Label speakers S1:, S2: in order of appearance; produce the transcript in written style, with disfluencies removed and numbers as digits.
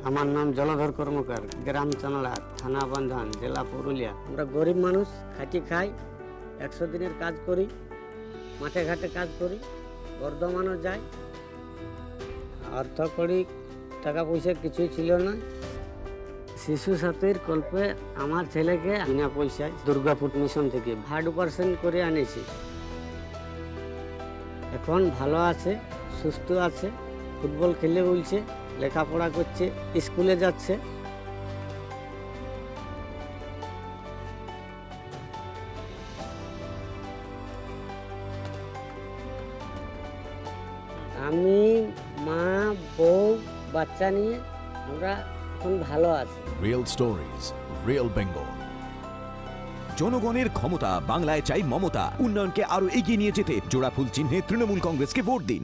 S1: আমার নাম জলধর কর্মকার, গ্রাম চানালা, থানা বান্ধান, জেলা পুরুলিয়া। আমরা গরিব মানুষ, খাটি খাই, 100 দিনের কাজ করি, মাঠে ঘাটে কাজ করি, বর্ধমানও যাই। অর্থ করি, টাকা পয়সা কিছুই ছিল না। শিশু সাথীর কল্পে আমার ছেলেকে বিনা পয়সায় দুর্গাপুর মিশন থেকে হার্ট অপারেশন করে আনেছি। এখন ভালো আছে, সুস্থ আছে, ফুটবল খেলে বলছে, লেখাপড়া করছে, স্কুলে যাচ্ছে। আমি, মা, বউ, বাচ্চা নিয়ে আমরা এখন ভালো আছি।
S2: Real stories, real Bengal. জনগণের ক্ষমতা, বাংলায় চাই মমতা। উন্নয়নকে আরো এগিয়ে নিয়ে যেতে জোড়াফুল চিহ্নে তৃণমূল কংগ্রেসকে ভোট দিন।